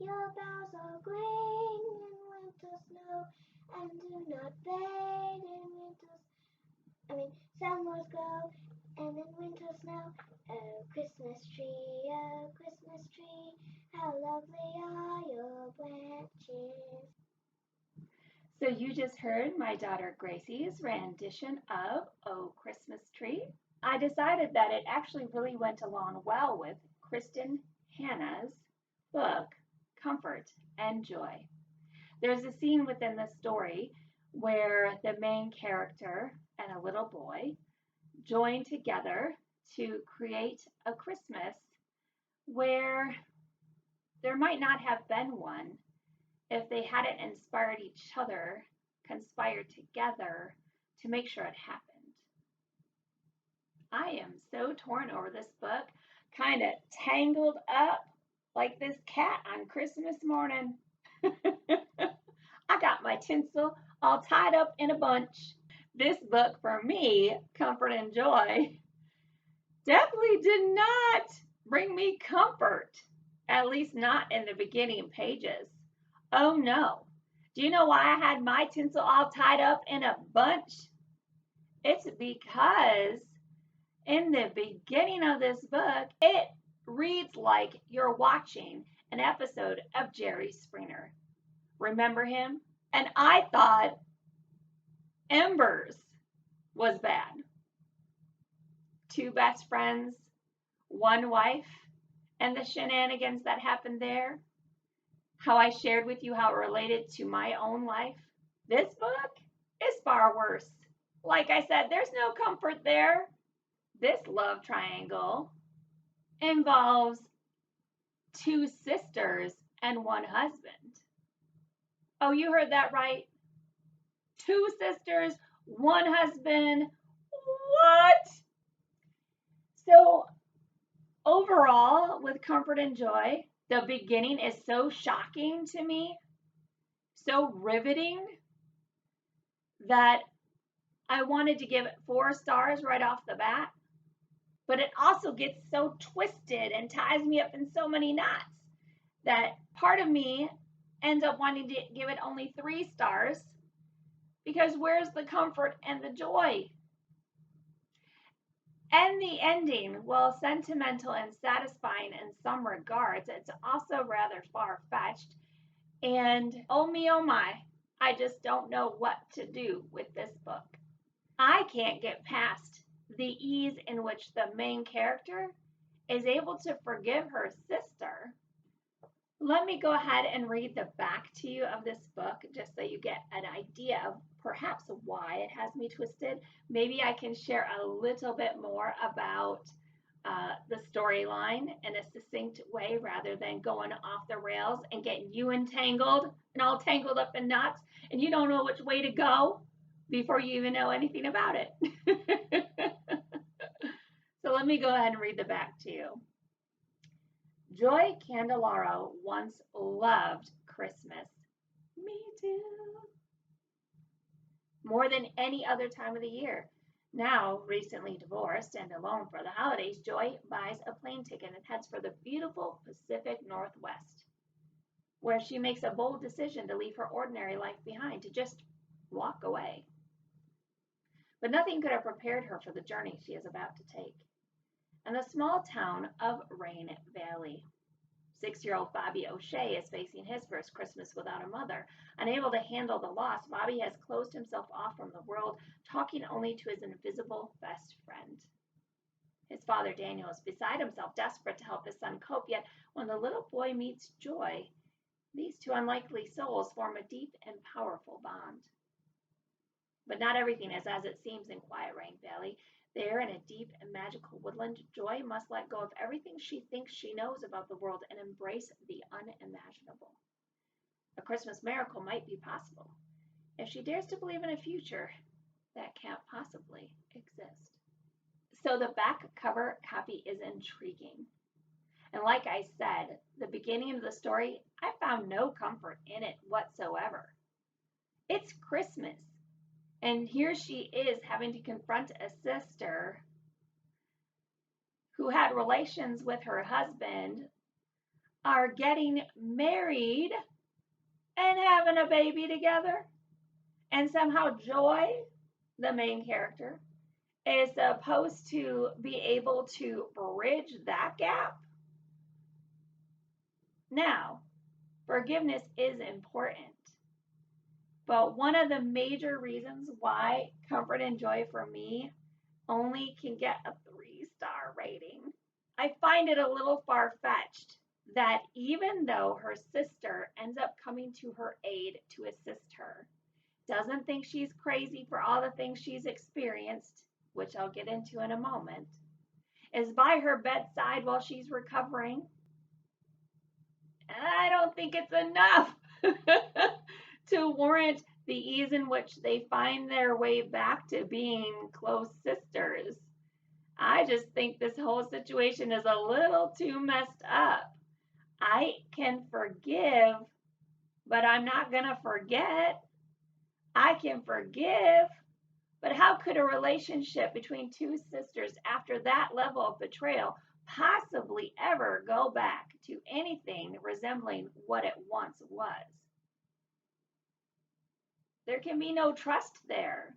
Your boughs are green in winter snow, and do not fade in summers go, and in winter snow. Oh, Christmas tree, how lovely are your branches. So you just heard my daughter Gracie's rendition of Oh Christmas Tree. I decided that it actually really went along well with Kristen Hanna's book, Comfort and Joy. There's a scene within the story where the main character and a little boy join together to create a Christmas where there might not have been one if they hadn't inspired each other, conspired together to make sure it happened. I am so torn over this book, kind of tangled up like this cat on Christmas morning. I got my tinsel all tied up in a bunch. This book for me, Comfort and Joy, definitely did not bring me comfort, at least not in the beginning pages. Oh no. Do you know why I had my tinsel all tied up in a bunch? It's because in the beginning of this book, it reads like you're watching an episode of Jerry Springer. Remember him? And I thought Embers was bad. Two best friends, one wife, and the shenanigans that happened there. How I shared with you how it related to my own life. This book is far worse. Like I said, there's no comfort there. This love triangle involves two sisters and one husband. Oh, you heard that right. Two sisters, one husband. What? So, overall, with Comfort and Joy, the beginning is so shocking to me, so riveting, that I wanted to give it 4 stars right off the bat. But it also gets so twisted and ties me up in so many knots that part of me ends up wanting to give it only 3 stars, because where's the comfort and the joy? And the ending, while sentimental and satisfying in some regards, it's also rather far-fetched. And oh me, oh my, I just don't know what to do with this book. I can't get past the ease in which the main character is able to forgive her sister. Let me go ahead and read the back to you of this book just so you get an idea of perhaps why it has me twisted. Maybe I can share a little bit more about the storyline in a succinct way rather than going off the rails and getting you entangled and all tangled up in knots and you don't know which way to go before you even know anything about it. So let me go ahead and read the back to you. Joy Candelaro once loved Christmas. Me too. More than any other time of the year. Now, recently divorced and alone for the holidays, Joy buys a plane ticket and heads for the beautiful Pacific Northwest, where she makes a bold decision to leave her ordinary life behind, to just walk away. But nothing could have prepared her for the journey she is about to take. In the small town of Rain Valley, 6-year-old Bobby O'Shea is facing his first Christmas without a mother. Unable to handle the loss, Bobby has closed himself off from the world, talking only to his invisible best friend. His father, Daniel, is beside himself, desperate to help his son cope, yet when the little boy meets Joy, these two unlikely souls form a deep and powerful bond. But not everything is as it seems in quiet Rain Valley. There, in a deep and magical woodland, Joy must let go of everything she thinks she knows about the world and embrace the unimaginable. A Christmas miracle might be possible if she dares to believe in a future that can't possibly exist. So the back cover copy is intriguing. And like I said, the beginning of the story, I found no comfort in it whatsoever. It's Christmas. And here she is having to confront a sister who had relations with her husband are getting married and having a baby together. And somehow Joy, the main character, is supposed to be able to bridge that gap. Now, forgiveness is important. But one of the major reasons why Comfort and Joy for me only can get a 3-star rating, I find it a little far fetched that even though her sister ends up coming to her aid to assist her, doesn't think she's crazy for all the things she's experienced, which I'll get into in a moment, is by her bedside while she's recovering, I don't think it's enough to warrant the ease in which they find their way back to being close sisters. I just think this whole situation is a little too messed up. I can forgive, but I'm not going to forget. I can forgive, but how could a relationship between two sisters after that level of betrayal possibly ever go back to anything resembling what it once was? There can be no trust there.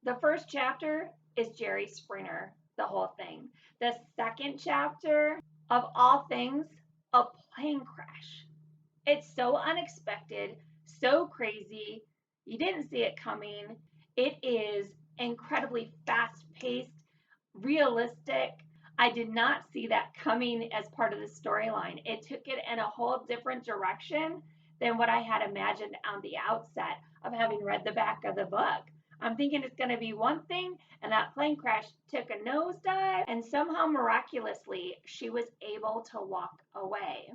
The first chapter is Jerry Springer, the whole thing. The second chapter, of all things, a plane crash. It's so unexpected, so crazy. You didn't see it coming. It is incredibly fast paced, realistic. I did not see that coming as part of the storyline. It took it in a whole different direction than what I had imagined on the outset of having read the back of the book. I'm thinking it's going to be one thing, and that plane crash took a nosedive, and somehow miraculously, she was able to walk away.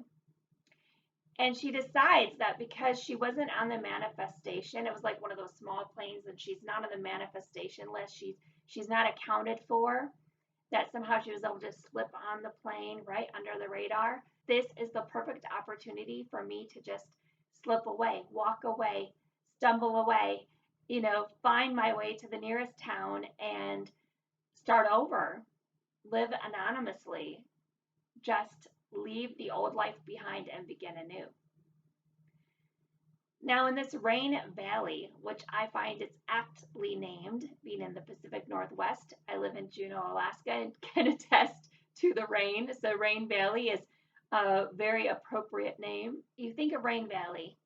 And she decides that because she wasn't on the manifestation, it was like one of those small planes, and she's not on the manifestation list, she's not accounted for, that somehow she was able to slip on the plane right under the radar. This is the perfect opportunity for me to just slip away, walk away, stumble away, find my way to the nearest town and start over, live anonymously, just leave the old life behind and begin anew. Now, in this Rain Valley, which I find it's aptly named, being in the Pacific Northwest, I live in Juneau, Alaska, and can attest to the rain. So, Rain Valley is a very appropriate name. You think of Rain Valley,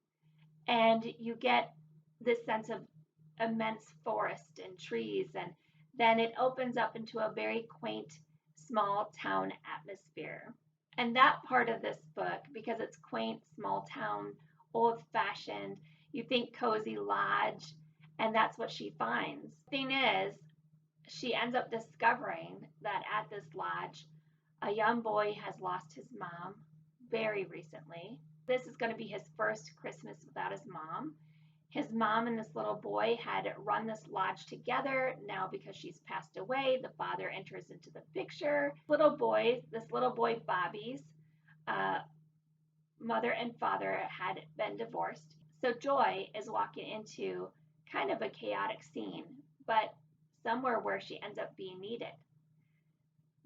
and you get this sense of immense forest and trees, and then it opens up into a very quaint, small town atmosphere. And that part of this book, because it's quaint, small town, old fashioned, you think cozy lodge, and that's what she finds. The thing is, she ends up discovering that at this lodge, a young boy has lost his mom very recently. This is going to be his first Christmas without his mom. His mom and this little boy had run this lodge together. Now, because she's passed away, the father enters into the picture. This little boy Bobby's mother and father had been divorced. So Joy is walking into kind of a chaotic scene, but somewhere where she ends up being needed.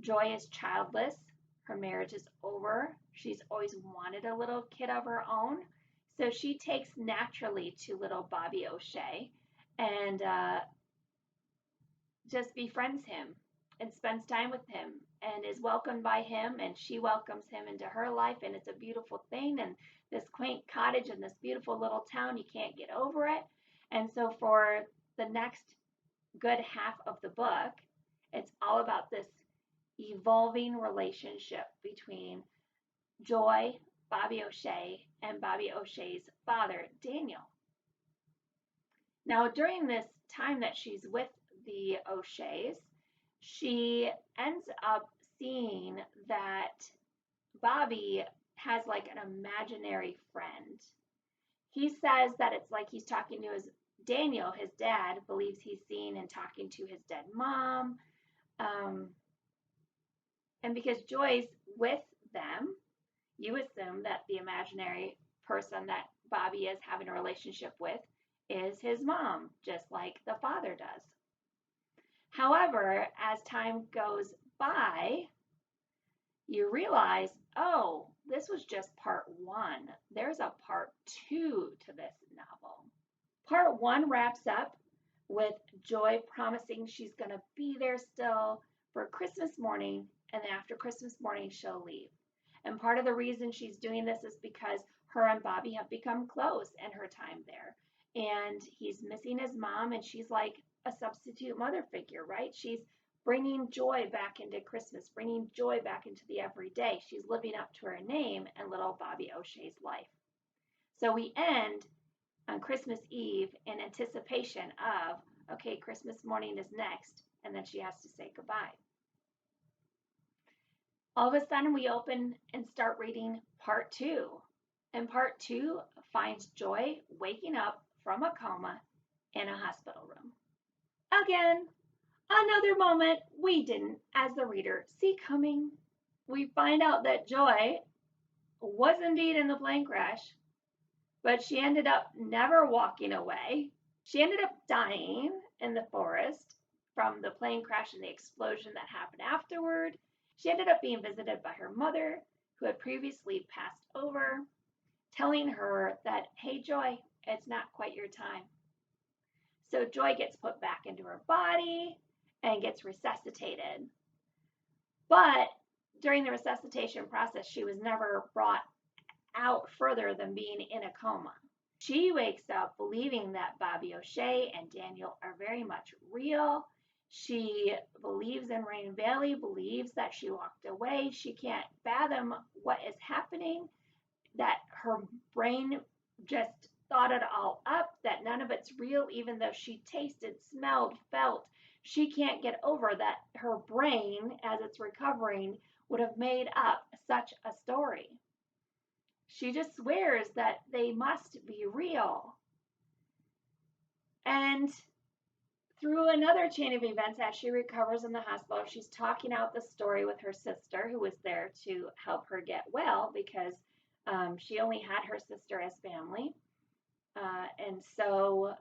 Joy is childless. Her marriage is over. She's always wanted a little kid of her own. So she takes naturally to little Bobby O'Shea and just befriends him and spends time with him and is welcomed by him, and she welcomes him into her life, and it's a beautiful thing, and this quaint cottage in this beautiful little town, you can't get over it. And so for the next good half of the book, it's all about this evolving relationship between Joy, Bobby O'Shea, and Bobby O'Shea's father, Daniel. Now, during this time that she's with the O'Sheas, she ends up seeing that Bobby has like an imaginary friend. He says that it's like he's talking to Daniel, his dad, believes he's seeing and talking to his dead mom. And because Joy's with them, you assume that the imaginary person that Bobby is having a relationship with is his mom, just like the father does. However, as time goes by, you realize, oh, this was just part one. There's a part two to this novel. Part one wraps up with Joy promising she's going to be there still for Christmas morning, and after Christmas morning, she'll leave. And part of the reason she's doing this is because her and Bobby have become close in her time there. And he's missing his mom, and she's like a substitute mother figure, right? She's bringing joy back into Christmas, bringing joy back into the everyday. She's living up to her name in little Bobby O'Shea's life. So we end on Christmas Eve in anticipation of, okay, Christmas morning is next, and then she has to say goodbye. All of a sudden, we open and start reading part two. And part two finds Joy waking up from a coma in a hospital room. Again, another moment we didn't, as the reader, see coming. We find out that Joy was indeed in the plane crash, but she ended up never walking away. She ended up dying in the forest from the plane crash and the explosion that happened afterward. She ended up being visited by her mother, who had previously passed over, telling her that, hey, Joy, it's not quite your time. So Joy gets put back into her body and gets resuscitated. But during the resuscitation process, she was never brought out further than being in a coma. She wakes up believing that Bobby O'Shea and Daniel are very much real. She believes in Rain Valley, believes that she walked away. She can't fathom what is happening, that her brain just thought it all up, that none of it's real, even though she tasted, smelled, felt. She can't get over that her brain, as it's recovering, would have made up such a story. She just swears that they must be real. And through another chain of events, as she recovers in the hospital, she's talking out the story with her sister, who was there to help her get well because she only had her sister as family. And so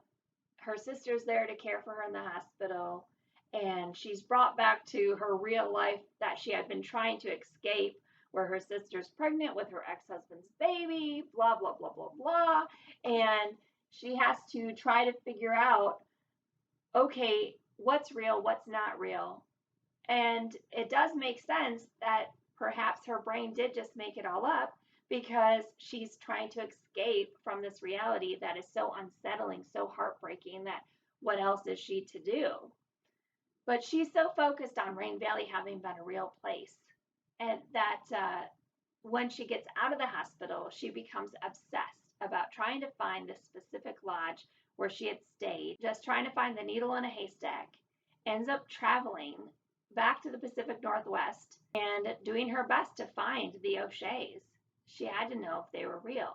her sister's there to care for her in the hospital. And she's brought back to her real life that she had been trying to escape, where her sister's pregnant with her ex-husband's baby, blah, blah, blah, blah, blah. And she has to try to figure out, okay, what's real, what's not real. And it does make sense that perhaps her brain did just make it all up, because she's trying to escape from this reality that is so unsettling, so heartbreaking, that what else is she to do? But she's so focused on Rain Valley having been a real place, and that when she gets out of the hospital, she becomes obsessed about trying to find the specific lodge where she had stayed, just trying to find the needle in a haystack, ends up traveling back to the Pacific Northwest and doing her best to find the O'Sheas. She had to know if they were real.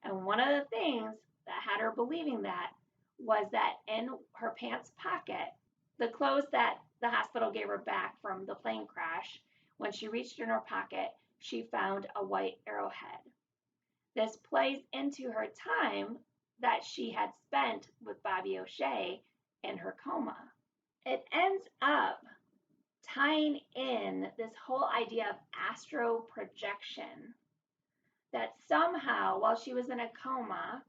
And one of the things that had her believing that was that in her pants pocket, the clothes that the hospital gave her back from the plane crash, when she reached in her pocket, she found a white arrowhead. This plays into her time that she had spent with Bobby O'Shea in her coma. It ends up tying in this whole idea of astral projection, that somehow while she was in a coma,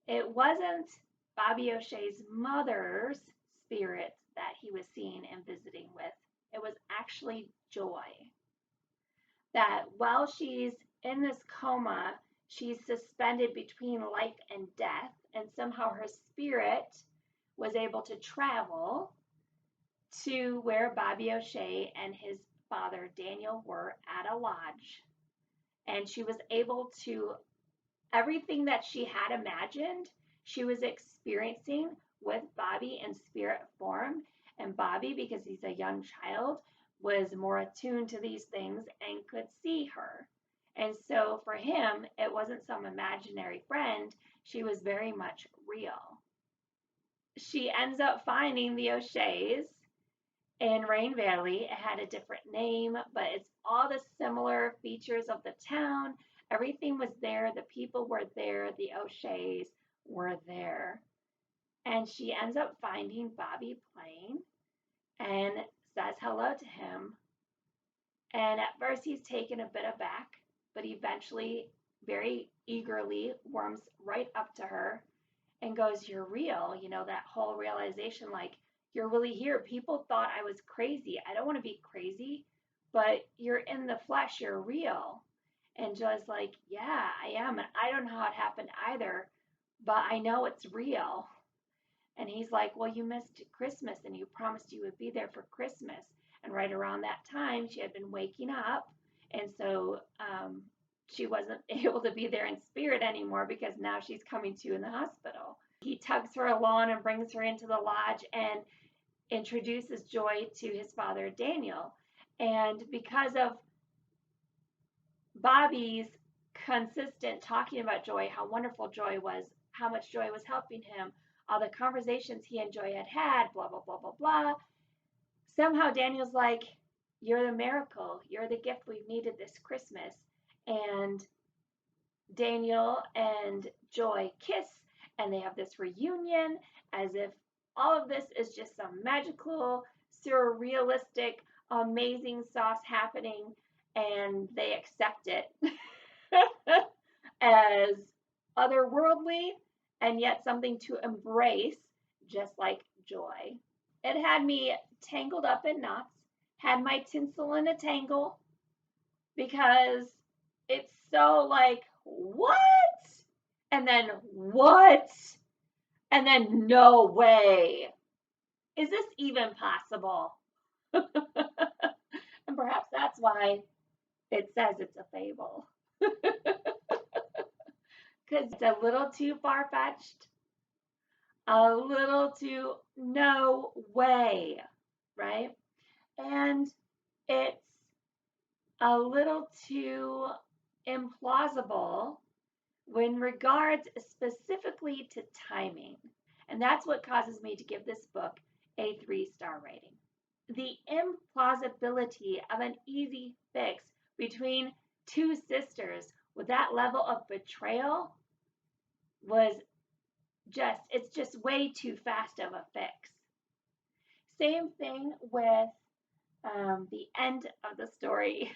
it wasn't Bobby O'Shea's mother's spirit that he was seeing and visiting with. It was actually Joy. That while she's in this coma, she's suspended between life and death, and somehow her spirit was able to travel to where Bobby O'Shea and his father Daniel were at a lodge. And she was able to, everything that she had imagined, she was experiencing with Bobby in spirit form. And Bobby, because he's a young child, was more attuned to these things and could see her. And so for him, it wasn't some imaginary friend. She was very much real. She ends up finding the O'Sheas in Rain Valley. It had a different name, but it's all the similar features of the town. Everything was there. The people were there. The O'Sheas were there. And she ends up finding Bobby playing and says hello to him. And at first he's taken a bit aback, but eventually, very eagerly, warms right up to her and goes, "You're real." That whole realization, like, you're really here. People thought I was crazy. I don't want to be crazy, but you're in the flesh. You're real. And Joy's like, "Yeah, I am. And I don't know how it happened either, but I know it's real." And he's like, "Well, you missed Christmas and you promised you would be there for Christmas." And right around that time, she had been waking up. And so she wasn't able to be there in spirit anymore because now she's coming to in the hospital. He tugs her along and brings her into the lodge and introduces Joy to his father, Daniel. And because of Bobby's consistent talking about Joy, how wonderful Joy was, how much Joy was helping him, all the conversations he and Joy had had, blah, blah, blah, blah, blah. Somehow Daniel's like, "You're the miracle. You're the gift we've needed this Christmas." And Daniel and Joy kiss, and they have this reunion as if all of this is just some magical, surrealistic, amazing sauce happening, and they accept it as otherworldly and yet something to embrace, just like Joy. It had me tangled up in knots, had my tinsel in a tangle because it's so like, what? And then what? And then no way. Is this even possible? And perhaps that's why it says it's a fable. Because it's a little too far fetched, a little too no way, right? And it's a little too implausible when regards specifically to timing. And that's what causes me to give this book a 3-star rating. The implausibility of an easy fix between two sisters with that level of betrayal was it's just way too fast of a fix. Same thing with the end of the story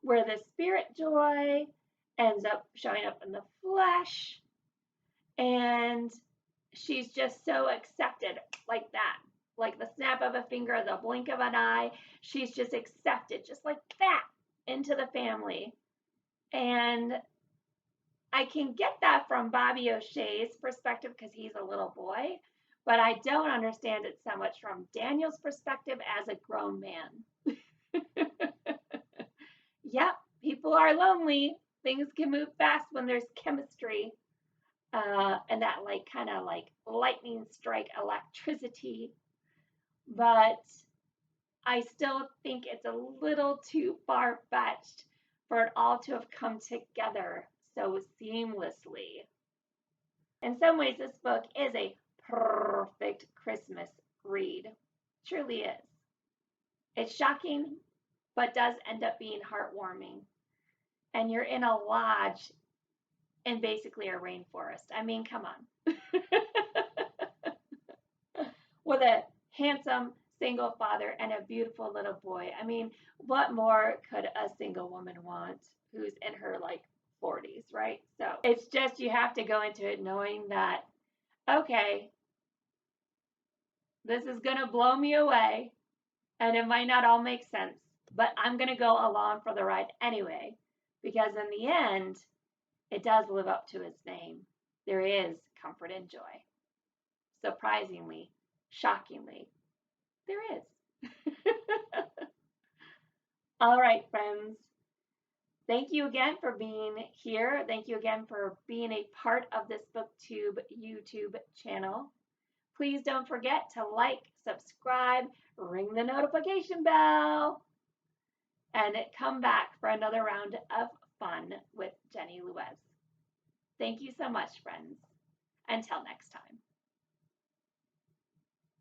where the spirit Joy ends up showing up in the flesh and she's just so accepted like that, like the snap of a finger, the blink of an eye. She's just accepted just like that into the family. And I can get that from Bobby O'Shea's perspective because he's a little boy, but I don't understand it so much from Daniel's perspective as a grown man. Yep, people are lonely. Things can move fast when there's chemistry. And that like kind of like lightning strike electricity. But I still think it's a little too far fetched for it all to have come together so seamlessly. In some ways, this book is a perfect Christmas read. Truly is. It's shocking, but does end up being heartwarming. And you're in a lodge in basically a rainforest. I mean, come on. With a handsome single father and a beautiful little boy. I mean, what more could a single woman want who's in her like 40s, right? So it's just you have to go into it knowing that, okay, this is going to blow me away and it might not all make sense, but I'm going to go along for the ride anyway, because in the end, it does live up to its name. There is comfort and joy. Surprisingly, shockingly, there is. All right, friends. Thank you again for being here. Thank you again for being a part of this BookTube YouTube channel. Please don't forget to like, subscribe, ring the notification bell, and come back for another round of fun with Jenny Luez. Thank you so much, friends. Until next time.